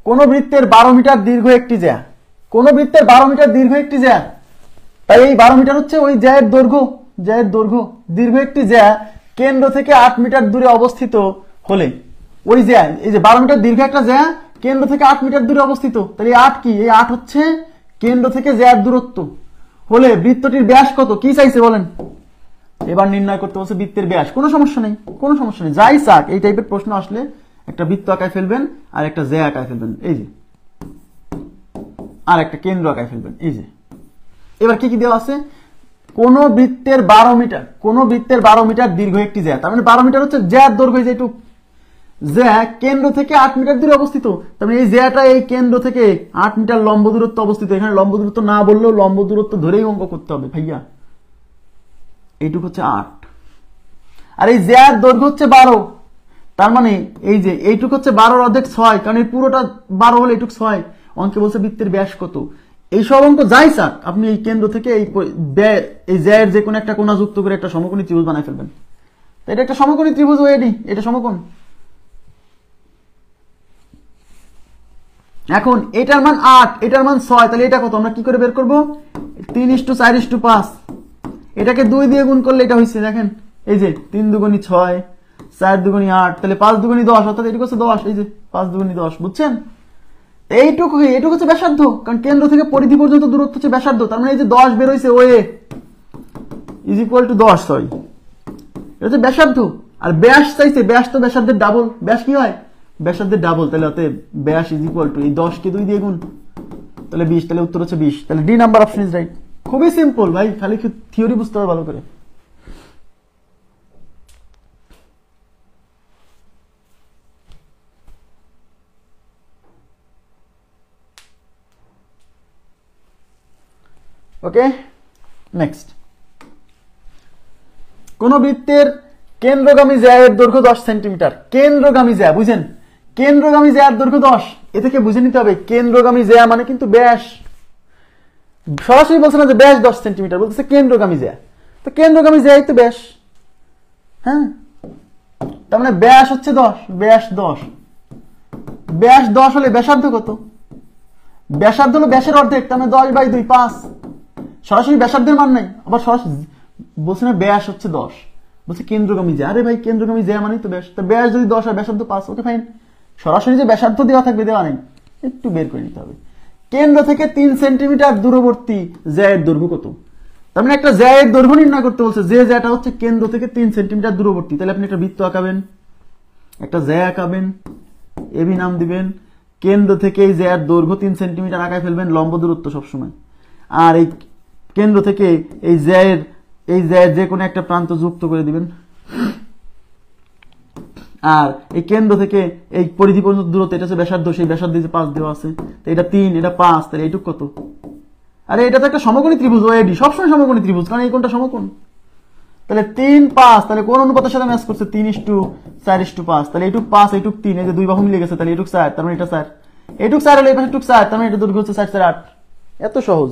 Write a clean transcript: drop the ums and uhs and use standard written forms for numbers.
কোন বৃত্তের 12 মিটার দীর্ঘ একটি জ্যা, কোন বৃত্তের 12 মিটার দীর্ঘ একটি জ্যা, তাই এই 12 মিটার হচ্ছে ওই জ্যায়ের দৈর্ঘ্য, জ্যায়ের দৈর্ঘ্য। দীর্ঘ একটি জ্যা কেন্দ্র থেকে 8 মিটার দূরে অবস্থিত হলে ওই জ্যা, এই যে 12 মিটার দীর্ঘ একটা জ্যা কেন্দ্র থেকে 8 মিটার দূরে অবস্থিত, তাহলে এই 8 কি, এই 8 হচ্ছে কেন্দ্র থেকে জ্যায়ের দূরত্ব হলে বৃত্তটির ব্যাস কত, কি চাইছে বলেন। এবার নির্ণয় করতে বলছে বৃত্তের ব্যাস। কোনো সমস্যা নেই, কোনো সমস্যা নেই, যাই চাক এই টাইপের প্রশ্ন আসলে একটা বৃত্ত আঁকায় ফেলবেন আর একটা জ্যা আঁকায় ফেলবেন, এই যে, আর একটা কেন্দ্র আঁকায় ফেলবেন, এই যে। এবার কি কি দেওয়া আছে, কোন বৃত্তের 12 মিটার, কোন বৃত্তের 12 মিটার দীর্ঘ একটি জ্যা, তার মানে 12 মিটার হচ্ছে জ্যার দৈর্ঘ্য, যেটুক জ্যা কেন্দ্র থেকে 8 মিটার দূরে অবস্থিত, তার মানে এই জ্যাটা এই কেন্দ্র থেকে 8 মিটার লম্ব দূরত্ব অবস্থিত। এখানে লম্ব দূরত্ব না বললেও লম্ব দূরত্ব ধরেই অঙ্ক করতে হবে ভাইয়া। এইটুক হচ্ছে 8 আর এই জ্যার দৈর্ঘ্য হচ্ছে 12, তার মানে এই যে এইটুক হচ্ছে 12 অর্ধেক 6, কারণ এই পুরোটা 12 হলে এইটুক 6। অঙ্কে বলছে বৃত্তের ব্যাস কত। এই সব অঙ্ক যাই চাক আপনি এই কেন্দ্র থেকে এই জ্যায়ের যে কোনো একটা কোণা যুক্ত করে একটা সমকোণী ত্রিভুজ বানায় ফেলবেন। এটা একটা সমকোণী ত্রিভুজ ওয়েডি, এটা সমকোণ। এখন এটার মান 8, এটার মান 6, তাহলে এটা কত আমরা কি করে বের করব, 3:4:5। এটাকে 2 দিয়ে গুণ করলে এটা হইছে, দেখেন এই যে 3 দুগুণী 6, 4 দুগুণী 8, তাহলে 5 দুগুণী 10, অর্থাৎ এটুকু হচ্ছে 10, এই যে 5 দুগুণী 10, বুঝছেন। এইটুকু হচ্ছে ব্যাসার্ধ, কারণ কেন্দ্র থেকে পরিধি পর্যন্ত দূরত্ব হচ্ছে ব্যাসার্ধ, তার মানে এই যে 10 বের হইছে way is equal to 10, sorry এটা হচ্ছে ব্যাসার্ধ। আর ব্যাস চাইছে, ব্যাস তো ব্যাসার্ধের ডাবল, ব্যাস কি হয় ব্যাসার্ধের ডাবল, তাহলে অতএব ব্যাস ইজ ইকুয়াল টু এই 10 কে 2 দিয়ে গুণ, তাহলে 20, তাহলে উত্তর হচ্ছে 20। তাহলে D number option is right. খুবই সিম্পল ভাই, খালি থিওরি বুঝতে হবে ভালো করে। ওকে, নেক্সট। কোন বৃত্তের কেন্দ্রগামী জ্যায়ের দৈর্ঘ্য 10 সেন্টিমিটার, কেন্দ্রগামী জ্যা, বুঝেন, কেন্দ্রগামী জ্যায়ের দৈর্ঘ্য 10, এ থেকে বুঝে নিতে হবে কেন্দ্রগামী জ্যা মানে কিন্তু ব্যাস। সরাসরি বলছে না যে ব্যাস 10 সেন্টিমিটার, বলতেছে কেন্দ্রগামী জ্যা, তো কেন্দ্রগামী জ্যাই তো ব্যাস। হ্যাঁ, তার মানে ব্যাস হচ্ছে 10, ব্যাস 10, ব্যাস 10 হলে ব্যাসার্ধ কত, ব্যাসার্ধ হলো ব্যাসের অর্ধেক, তার মানে 10/2, 5। সরাসরি ব্যাসার্ধের মান নাই, আবার সরাসরি বলছে না ব্যাস হচ্ছে 10, বলছে কেন্দ্রগামী জ্যা। আরে ভাই কেন্দ্রগামী জ্যা মানে তো ব্যাস, তো ব্যাস যদি 10 আর ব্যাসার্ধ 5, ওকে ফাইন। সরাসরি যে ব্যাসার্ধ দেওয়া থাকবে, দেওয়া নেই, একটু বের করে নিতে হবে। কেন্দ্র থেকে 3 সেন্টিমিটার দূরবর্তী জ্যায়ের দৈর্ঘ্য কত, তার মানে একটা জ্যায়ের দৈর্ঘ্য নির্ণয় করতে বলছে, যে জ্যাটা হচ্ছে কেন্দ্র থেকে 3 সেন্টিমিটার দূরবর্তী। তাহলে আপনি একটা বৃত্ত আঁকাবেন, একটা জ্যা আঁকাবেন, এবি নাম দিবেন, কেন্দ্র থেকে এই জ্যায়ের দৈর্ঘ্য 3 সেন্টিমিটার আঁকায় ফেলবেন, লম্ব দূরত্ব সবসময়। আর এই কেন্দ্র থেকে এই জ্যায়ের যে কোনো একটা প্রান্ত যুক্ত করে দিবেন। আর এই কেন্দ্র থেকে এই পরিধি পর্যন্ত দূরত্ব, এটা হচ্ছে ব্যাসার্ধ, সেই ব্যাসার্ধ যে 5 দেওয়া আছে, তো এটা 3, এটা 5, তাহলে এইটুক কত। আরে এটা তো একটা সমকোণী ত্রিভুজ ওএডি, সবসময় সমকোণী ত্রিভুজ, কারণ এই কোণটা সমকোণ। তাহলে 3, 5, তাহলে কোন অনুপাতের সাথে ম্যাচ করছে, 3:4:5, তাহলে এইটুক 5, এইটুক 3, এই যে 2 বাহু মিলে গেছে, তাহলে এইটুক 4, তার মানে এটা 4, এইটুক 4 হলে এই পাশে 4, তার মানে এটা দৈর্ঘ্য হচ্ছে 4, 4, 8। এত সহজ।